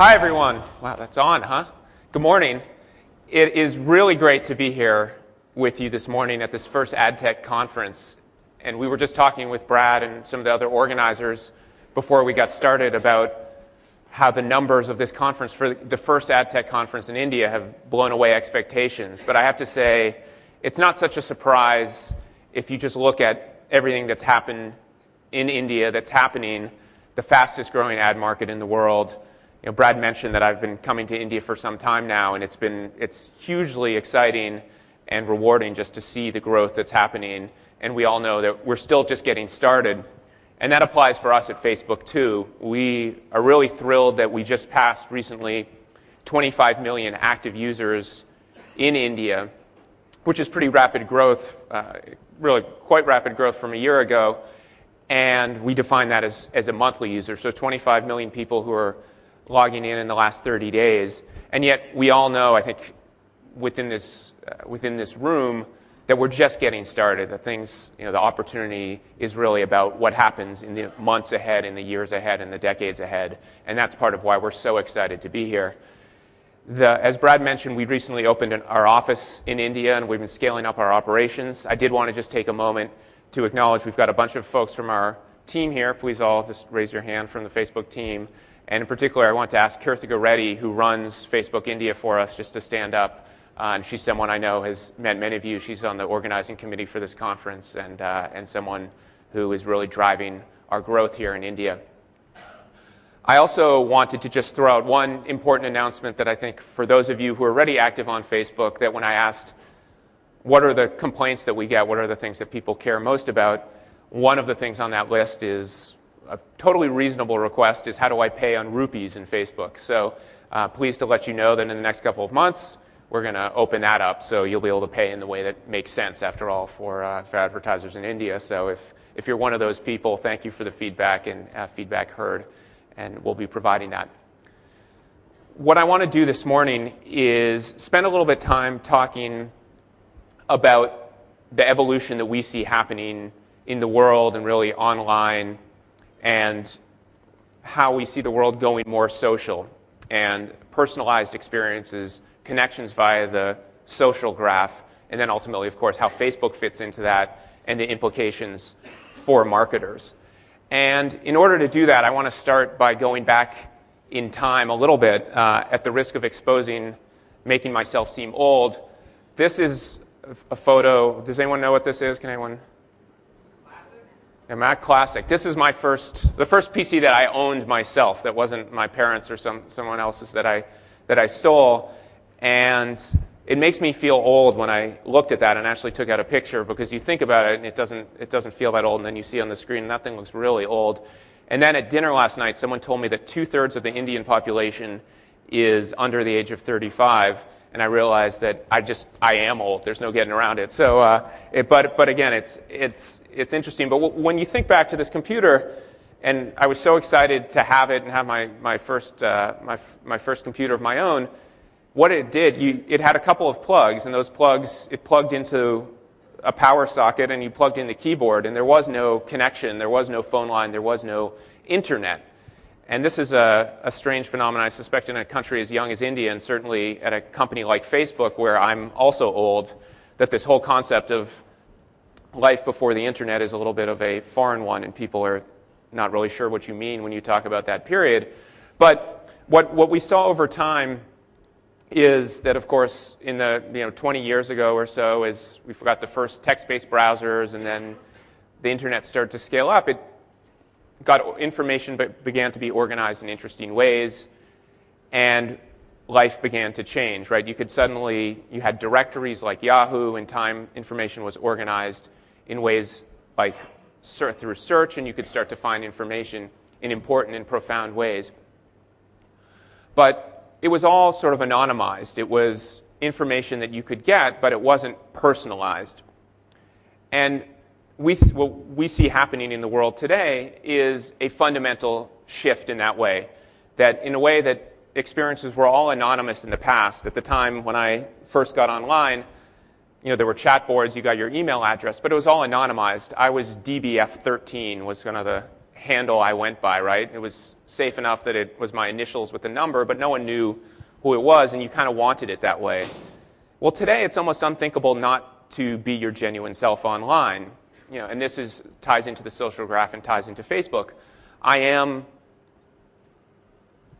Hi, everyone. Wow, that's on, huh? Good morning. It is really great to be here with you this morning at this first AdTech conference. And we were just talking with Brad and some of the other organizers before we got started about how the numbers of this conference for the first AdTech conference in India have blown away expectations. But I have to say, it's not such a surprise if you just look at everything that's happened in India, that's happening, the fastest growing ad market in the world. You know, Brad mentioned that I've been coming to India for some time now, and it's hugely exciting and rewarding just to see the growth that's happening. And we all know that we're still just getting started. And that applies for us at Facebook too. We are really thrilled that we just passed recently 25 million active users in India, which is pretty rapid growth, really quite rapid growth from a year ago. And we define that as a monthly user. So 25 million people who are logging in the last 30 days. And yet we all know, I think, within this room, that we're just getting started. That things, the opportunity is really about what happens in the months ahead, in the years ahead, and the decades ahead. And that's part of why we're so excited to be here. As Brad mentioned, we recently opened our office in India, and we've been scaling up our operations. I did want to just take a moment to acknowledge we've got a bunch of folks from our team here. Please all just raise your hand from the Facebook team. And in particular, I want to ask Kirthika Reddy, who runs Facebook India for us, just to stand up. And she's someone I know has met many of you. She's on the organizing committee for this conference and someone who is really driving our growth here in India. I also wanted to just throw out one important announcement that I think for those of you who are already active on Facebook, that when I asked what are the complaints that we get, what are the things that people care most about, one of the things on that list is a totally reasonable request is how do I pay on rupees in Facebook. So pleased to let you know that in the next couple of months, we're going to open that up so you'll be able to pay in the way that makes sense, after all, for advertisers in India. So if you're one of those people, thank you for the feedback and feedback heard, and we'll be providing that. What I want to do this morning is spend a little bit of time talking about the evolution that we see happening in the world and really online, and how we see the world going more social and personalized experiences, connections via the social graph, and then ultimately, of course, how Facebook fits into that and the implications for marketers. And in order to do that, I want to start by going back in time a little bit, at the risk of making myself seem old. This is a photo. Does anyone know what this is? Can anyone? A Mac Classic. This is the first PC that I owned myself. That wasn't my parents or someone else's that I stole. And it makes me feel old when I looked at that and actually took out a picture, because you think about it and it doesn't feel that old, and then you see on the screen and that thing looks really old. And then at dinner last night, someone told me that 2/3 of the Indian population is under the age of 35. And I realized that I am old. There's no getting around it. So, but again, it's interesting. But when you think back to this computer, and I was so excited to have it and have my first computer of my own. What it did, it had a couple of plugs, and those plugs, it plugged into a power socket, and you plugged in the keyboard, and there was no connection, there was no phone line, there was no internet. And this is a strange phenomenon, I suspect, in a country as young as India, and certainly at a company like Facebook, where I'm also old, that this whole concept of life before the internet is a little bit of a foreign one, and people are not really sure what you mean when you talk about that period. But what we saw over time is that, of course, in the 20 years ago or so, as we got the first text-based browsers, and then the internet started to scale up, information began to be organized in interesting ways, and life began to change, right? You had directories like Yahoo, and time information was organized in ways like through search, and you could start to find information in important and profound ways. But it was all sort of anonymized. It was information that you could get, but it wasn't personalized. And what we see happening in the world today is a fundamental shift in that way. That in a way that experiences were all anonymous in the past. At the time when I first got online, there were chat boards, you got your email address, but it was all anonymized. I was DBF13 was kind of the handle I went by, right? It was safe enough that it was my initials with the number, but no one knew who it was, and you kind of wanted it that way. Well, today it's almost unthinkable not to be your genuine self online. And this ties into the social graph and ties into Facebook. I am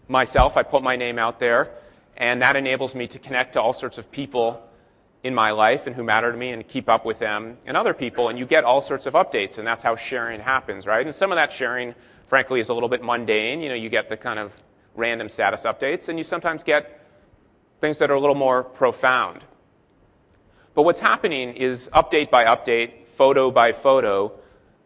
myself. I put my name out there, and that enables me to connect to all sorts of people in my life and who matter to me and keep up with them and other people, and you get all sorts of updates, and that's how sharing happens, right? And some of that sharing, frankly, is a little bit mundane. You get the kind of random status updates, and you sometimes get things that are a little more profound. But what's happening is update by update, photo by photo,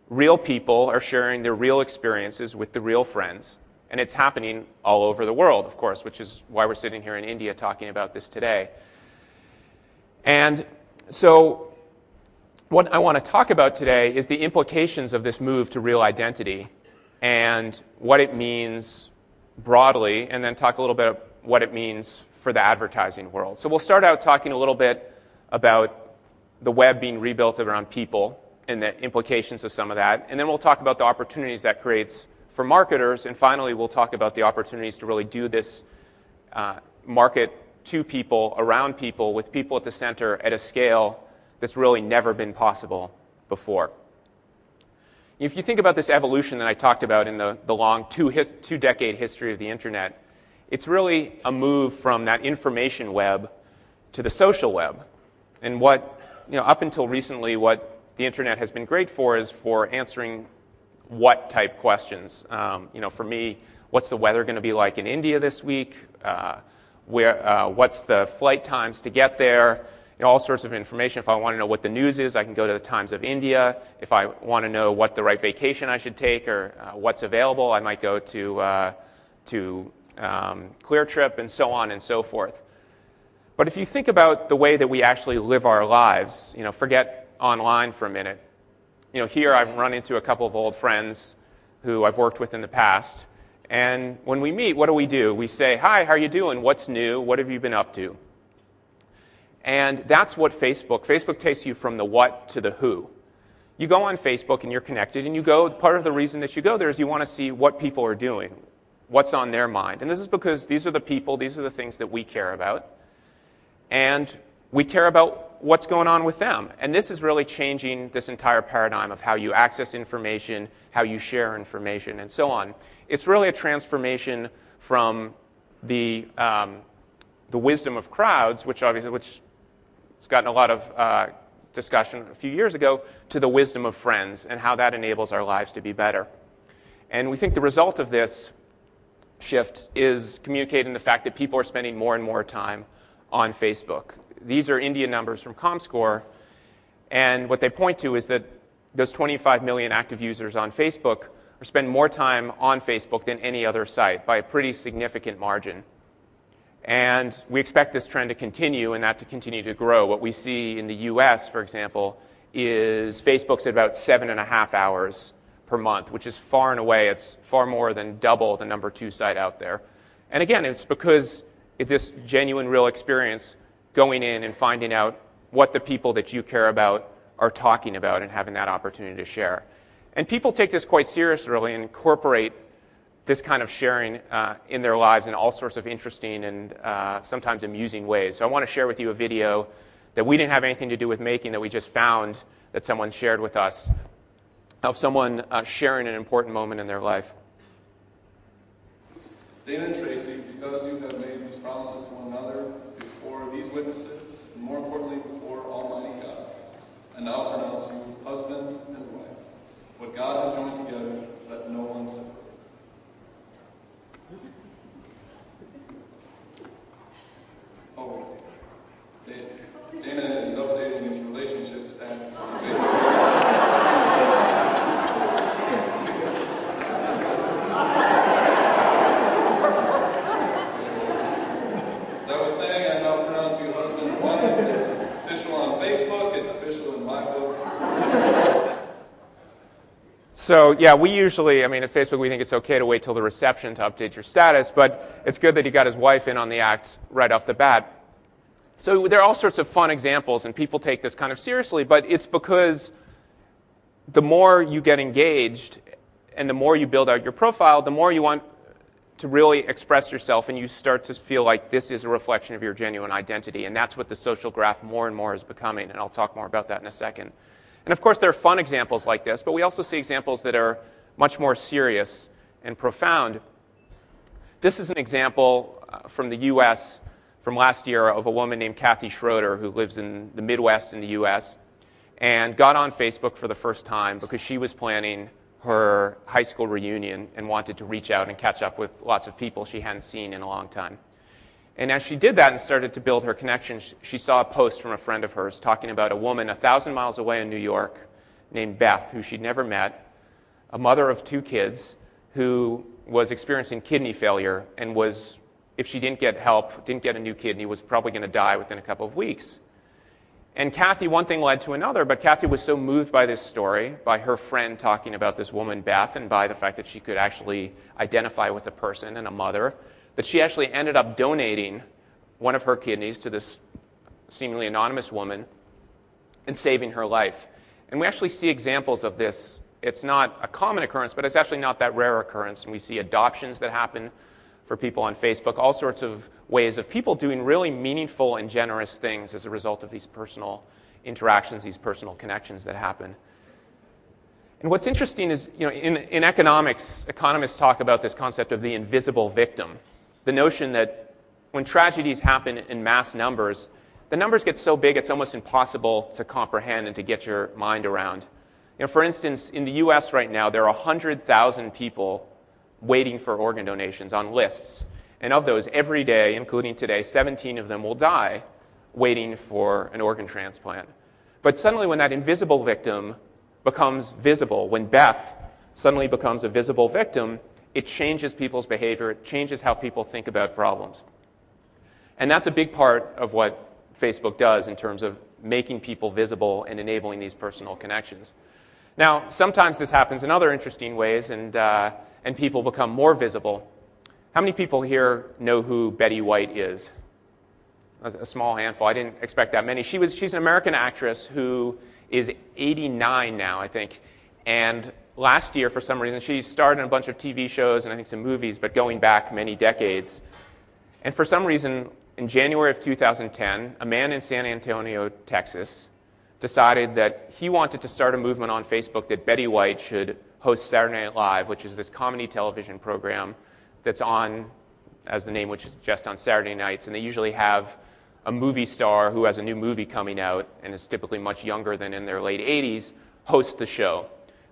real people are sharing their real experiences with the real friends, and it's happening all over the world, of course, which is why we're sitting here in India talking about this today. And so what I want to talk about today is the implications of this move to real identity and what it means broadly, and then talk a little bit about what it means for the advertising world. So we'll start out talking a little bit about the web being rebuilt around people and the implications of some of that, and then we'll talk about the opportunities that creates for marketers, and finally we'll talk about the opportunities to really do this market to people, around people, with people at the center at a scale that's really never been possible before. If you think about this evolution that I talked about in the long two-decade history of the internet, it's really a move from that information web to the social web. And up until recently, what the internet has been great for is for answering what type questions. For me, what's the weather going to be like in India this week? What's the flight times to get there? All sorts of information. If I want to know what the news is, I can go to the Times of India. If I want to know what the right vacation I should take or what's available, I might go to Clear Trip and so on and so forth. But if you think about the way that we actually live our lives, forget online for a minute. Here I've run into a couple of old friends who I've worked with in the past. And when we meet, what do? We say, hi, how are you doing? What's new? What have you been up to? And that's what Facebook takes you from the what to the who. You go on Facebook and you're connected, and part of the reason that you go there is you want to see what people are doing, what's on their mind. And this is because these are the people, these are the things that we care about. And we care about what's going on with them. And this is really changing this entire paradigm of how you access information, how you share information, and so on. It's really a transformation from the wisdom of crowds, which has gotten a lot of discussion a few years ago, to the wisdom of friends and how that enables our lives to be better. And we think the result of this shift is communicated in the fact that people are spending more and more time on Facebook. These are India numbers from ComScore, and what they point to is that those 25 million active users on Facebook spend more time on Facebook than any other site by a pretty significant margin. And we expect this trend to continue and that to continue to grow. What we see in the US, for example, is Facebook's at about 7.5 hours per month, which is far and away, it's far more than double the number 2 site out there. And again, it's because it's this genuine, real experience going in and finding out what the people that you care about are talking about and having that opportunity to share. And people take this quite seriously and incorporate this kind of sharing in their lives in all sorts of interesting and sometimes amusing ways. So I want to share with you a video that we didn't have anything to do with making, that we just found that someone shared with us, of someone sharing an important moment in their life. Dana and Tracy, because you have made these promises to one another before these witnesses, and more importantly before Almighty God, I now pronounce you husband and wife. What God has joined together, let no one separate. Oh, Dana is updating his relationship status on Facebook. As I was saying, I now pronounce you husband and wife. It's official on Facebook. It's official in my book. So yeah, we usually, at Facebook, we think it's okay to wait till the reception to update your status, but it's good that he got his wife in on the act right off the bat. So there are all sorts of fun examples, and people take this kind of seriously, but it's because the more you get engaged and the more you build out your profile, the more you want to really express yourself, and you start to feel like this is a reflection of your genuine identity. And that's what the social graph more and more is becoming, and I'll talk more about that in a second. And of course, there are fun examples like this, but we also see examples that are much more serious and profound. This is an example from the U.S. from last year of a woman named Kathy Schroeder who lives in the Midwest in the U.S. and got on Facebook for the first time because she was planning her high school reunion and wanted to reach out and catch up with lots of people she hadn't seen in a long time. And as she did that and started to build her connections, she saw a post from a friend of hers talking about a woman 1,000 miles away in New York named Beth, who she'd never met, a mother of 2 kids, who was experiencing kidney failure and was, if she didn't get help, didn't get a new kidney, was probably going to die within a couple of weeks. And Kathy, one thing led to another, but Kathy was so moved by this story, by her friend talking about this woman, Beth, and by the fact that she could actually identify with a person and a mother, that she actually ended up donating one of her kidneys to this seemingly anonymous woman and saving her life. And we actually see examples of this. It's not a common occurrence, but it's actually not that rare occurrence. And we see adoptions that happen for people on Facebook, all sorts of ways of people doing really meaningful and generous things as a result of these personal interactions, these personal connections that happen. And what's interesting is, in economics, economists talk about this concept of the invisible victim, the notion that when tragedies happen in mass numbers, the numbers get so big it's almost impossible to comprehend and to get your mind around. For instance, in the U.S. right now, there are 100,000 people waiting for organ donations on lists. And of those, every day, including today, 17 of them will die waiting for an organ transplant. But suddenly when that invisible victim becomes visible, when Beth suddenly becomes a visible victim, it changes people's behavior, it changes how people think about problems. And that's a big part of what Facebook does in terms of making people visible and enabling these personal connections. Now, sometimes this happens in other interesting ways, and people become more visible. How many people here know who Betty White is? A small handful. I didn't expect that many. She's an American actress who is 89 now, I think. And last year, for some reason, she starred in a bunch of TV shows and I think some movies, but going back many decades. And for some reason, in January of 2010, a man in San Antonio, Texas, decided that he wanted to start a movement on Facebook that Betty White should host Saturday Night Live, which is this comedy television program that's on, as the name would suggest, on Saturday nights. And they usually have a movie star who has a new movie coming out and is typically much younger than in their late 80s, host the show.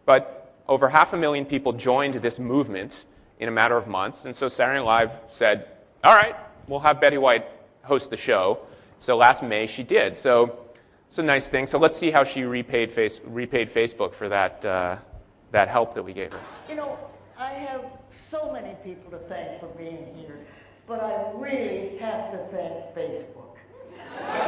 But over 500,000 people joined this movement in a matter of months. And so Saturday Night Live said, all right, we'll have Betty White host the show. So last May she did. So it's a nice thing. So let's see how she repaid Facebook for that help that we gave her. I have so many people to thank for being here, but I really have to thank Facebook. When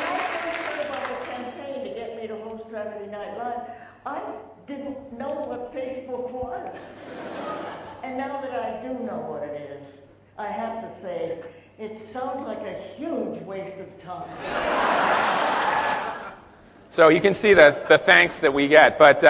I first heard about the campaign to get me to host Saturday Night Live, I didn't know what Facebook was. And now that I do know what it is, I have to say, it sounds like a huge waste of time. So you can see the thanks that we get. But